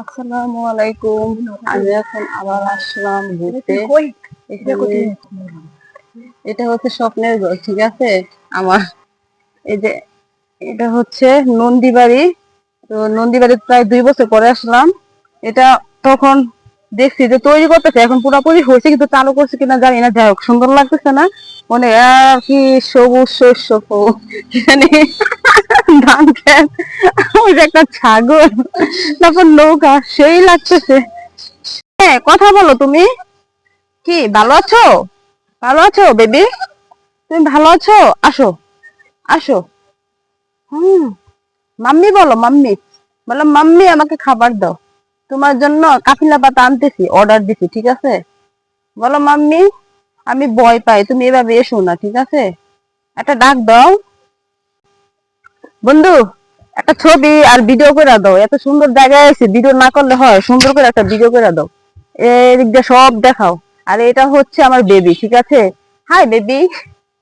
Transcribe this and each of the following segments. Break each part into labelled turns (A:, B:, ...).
A: আসসালামু আলাইকুম। আমি এখন আবার আসলাম ঘুরতে। এটা হচ্ছে স্বপ্নের ঘর, ঠিক আছে আমার। এই যে এটা হচ্ছে নন্দীবাড়ি। তো নন্দীবাড়ি প্রায় 2 বছর পরে আসলাম। এটা তখন দেখছি যে তৈরি করতেছে, এখন পুরোপুরি হয়েছে কিন্তু চালু করছে কিনা জানি না। যাই হোক, সুন্দর লাগতেছে না? মানে আর কি সবুজ শস্য এখানে ধান খেত, ওই যে একটা ছাগল, তারপর নৌকা, সেই লাগতেছে। হ্যাঁ, কথা বলো তুমি। কি ভালো আছো? ভালো আছো বেবি? তুমি ভালো আছো? আসো, আসো। হুম, মাম্মি বলো, মাম্মি বলো, মাম্মি আমাকে খাবার দাও। তোমার জন্য কাফিলা পাতা আনতেছি, অর্ডার দিছি, ঠিক আছে? বলো মাম্মি। আমি ভয় পাই, তুমি এভাবে এসো না, ঠিক আছে? একটা ডাক দাও। বন্ধু, একটা ছবি আর ভিডিও করে দাও। এত সুন্দর জায়গায় আছে, ভিডিও না করলে হয়? সুন্দর করে একটা ভিডিও করে দাও। এদিক দিয়ে সব দেখাও। আর এটা হচ্ছে আমার বেবি, ঠিক আছে? Hi baby.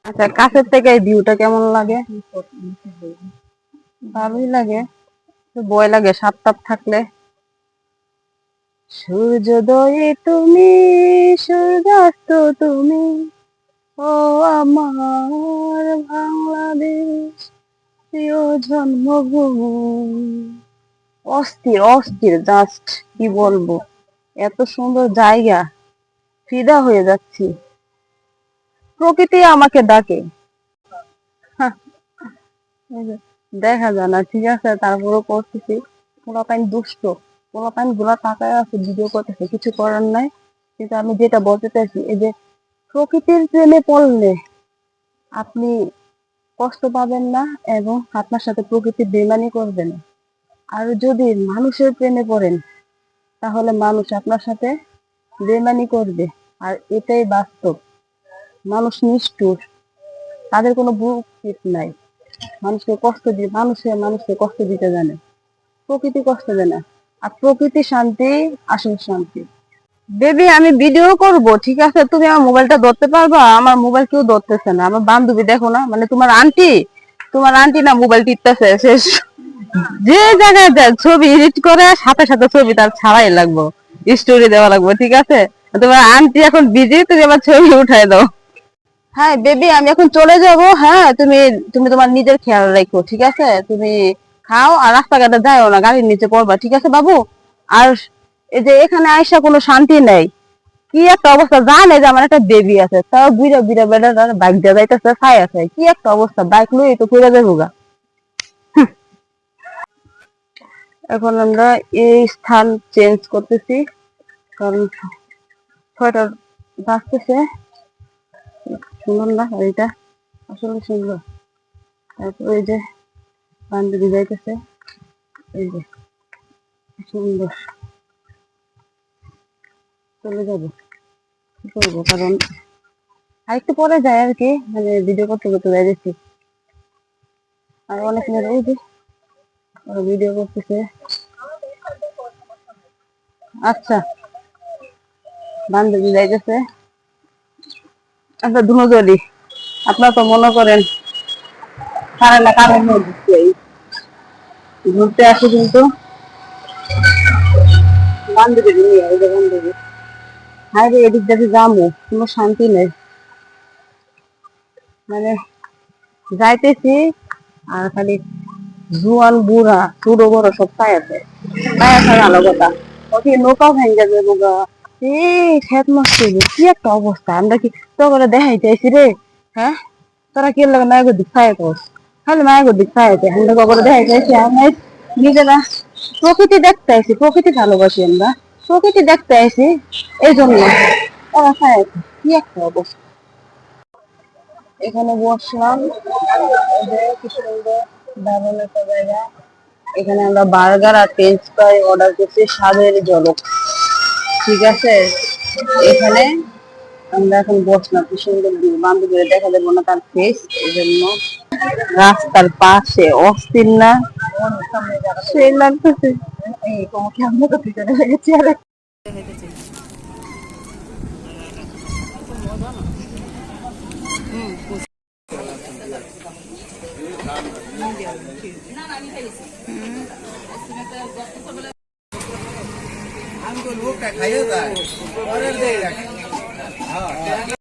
A: আচ্ছা, কাছের থেকে এই ভিউটা কেমন লাগে? ভালোই লাগে, তো ভয় লাগে সাপ টাপ থাকলে। সূর্যোদয়ে তুমি, সূর্যাস্ত তুমি, ও আমার বাংলাদেশ, প্রিয় জন্মভূমি। অস্থির অস্থির, জাস্ট কি বলবো, এত সুন্দর জায়গা, ফিদা হয়ে যাচ্ছি। প্রকৃতি আমাকে ডাকে। হাহ, এই যে, দেখা যায় না, ঠিক আছে, তারপরেও করতেছি। পোলাপাইন দুষ্ট, পোলাপাইন গুলা তাকায় আছে, ভিডিও করতেছে, কিছু করার নাই। কিন্তু আমি যেটা বলতে চাইছি, এই যে প্রকৃতির প্রেমে পড়লে আপনি কষ্ট পাবেন না, এবং আপনার সাথে প্রকৃতি বেইমানি করবে না। আর যদি মানুষের প্রেমে পড়েন, তাহলে মানুষ আপনার সাথে বেইমানি করবে। আর এটাই বাস্তব। মানুষ নিষ্ঠুর, তাদের কোনো বুক নাই। মানুষকে কষ্ট দিতে জানে, প্রকৃতি কষ্ট দেয় না। আর প্রকৃতি শান্তি, আসল শান্তি। বেবি, আমি ভিডিও করব, ঠিক আছে? তুমি আমার মোবাইলটা ধরতে পারবা? আমার মোবাইল কেউ ধরতেছে না। আমার বান্ধবী, দেখো না, মানে তোমার আন্টি না মোবাইল টিপতেছে শেষ। যে জায়গায় যায় ছবি এডিট করে, সাথে সাথে ছবি তার ছাড়াই লাগবো, স্টোরি দেওয়া লাগবে, ঠিক আছে? তোমার আন্টি এখন বিজি, তুমি আমার ছবি উঠাই দাও। হ্যাঁ বেবি, আমি এখন চলে যাব। হ্যাঁ, তুমি তুমি তোমার নিজের খেয়াল রাখো, ঠিক আছে? তুমি খাও, আর রাস্তাঘাটে যাও না, গাড়ির নিচে পড়বা, ঠিক আছে বাবু? আর এই যে এখানে আইসা কোনো শান্তি নেই। কি একটা অবস্থা, জানে যে আমার একটা বেবি আছে, তাও বুড়া বুড়া বেড়া বাইক দিয়ে যাইতেছে, ছাই আছে, কি একটা অবস্থা, বাইক লই তো করে যাবো গা। এখন আমরা এই স্থান চেঞ্জ করতেছি, কারণ 6টা বাজতেছে। সুন্দর না গাড়িটা? আসলে সুন্দর। তারপর এই যে বান্ধবী যাইতেছে, এই যে সুন্দর। চলে যাবো, কি করবো, কারণ আরেকটু পরে যায় আর কি, মানে ভিডিও করতে করতে যাইতেছি। আর অনেক মেয়েরা এই যে ভিডিও করতেছে। আচ্ছা, বান্ধবী যাইতেছে, আচ্ছা দুজনই। আপনারা তো মনে করেন কারণ না কারণ ঘুরতে আসি, কিন্তু বান্ধবী নিয়ে, এই যে বান্ধবী। হাই রে, এদিক দেখে যাবো, কোনো শান্তি নেই। মানে যাইতেছি, আর খালি জুয়ান বুড়া ছোট বড় সব তাই আছে, তাই আছে ভালো কথা। ওকে নৌকাও ভেঙে যাবে গা। এই খেত নষ্ট হইবে, কি একটা অবস্থা! আমরা কি তো করে দেখাইতে আইছি রে? হ্যাঁ, তোরা কি লাগে মায়ের দিক খায় কর, খালি মায়ের দিক খাইতে আমরা কখনো দেখাইতে আইছি? আমরা নিজেরা প্রকৃতি দেখতে আইছি, প্রকৃতি ভালোবাসি আমরা, প্রকৃতি দেখতে আইছি, এই জন্য ওরা খায়। কি একটা অবস্থা! এখানে বসলাম, এই যে কি সুন্দর দারুণ একটা জায়গা। এখানে আমরা বার্গার আর ফ্রেঞ্চ ফ্রাই অর্ডার করছি, স্বাদের জলক, ঠিক আছে? এখানে আমরা এখন বসলাম, কি সুন্দর ভিউ, বান্ধবীরা দেখা যাবো না তার ফেস, এই জন্য। রাস্তার পাশে অস্থির না? সেই লাগতেছে। এই তোমাকে আমরা তো পিছনে লেগেছি আর
B: লোকটা খাইয়ে যায় পরের দেয়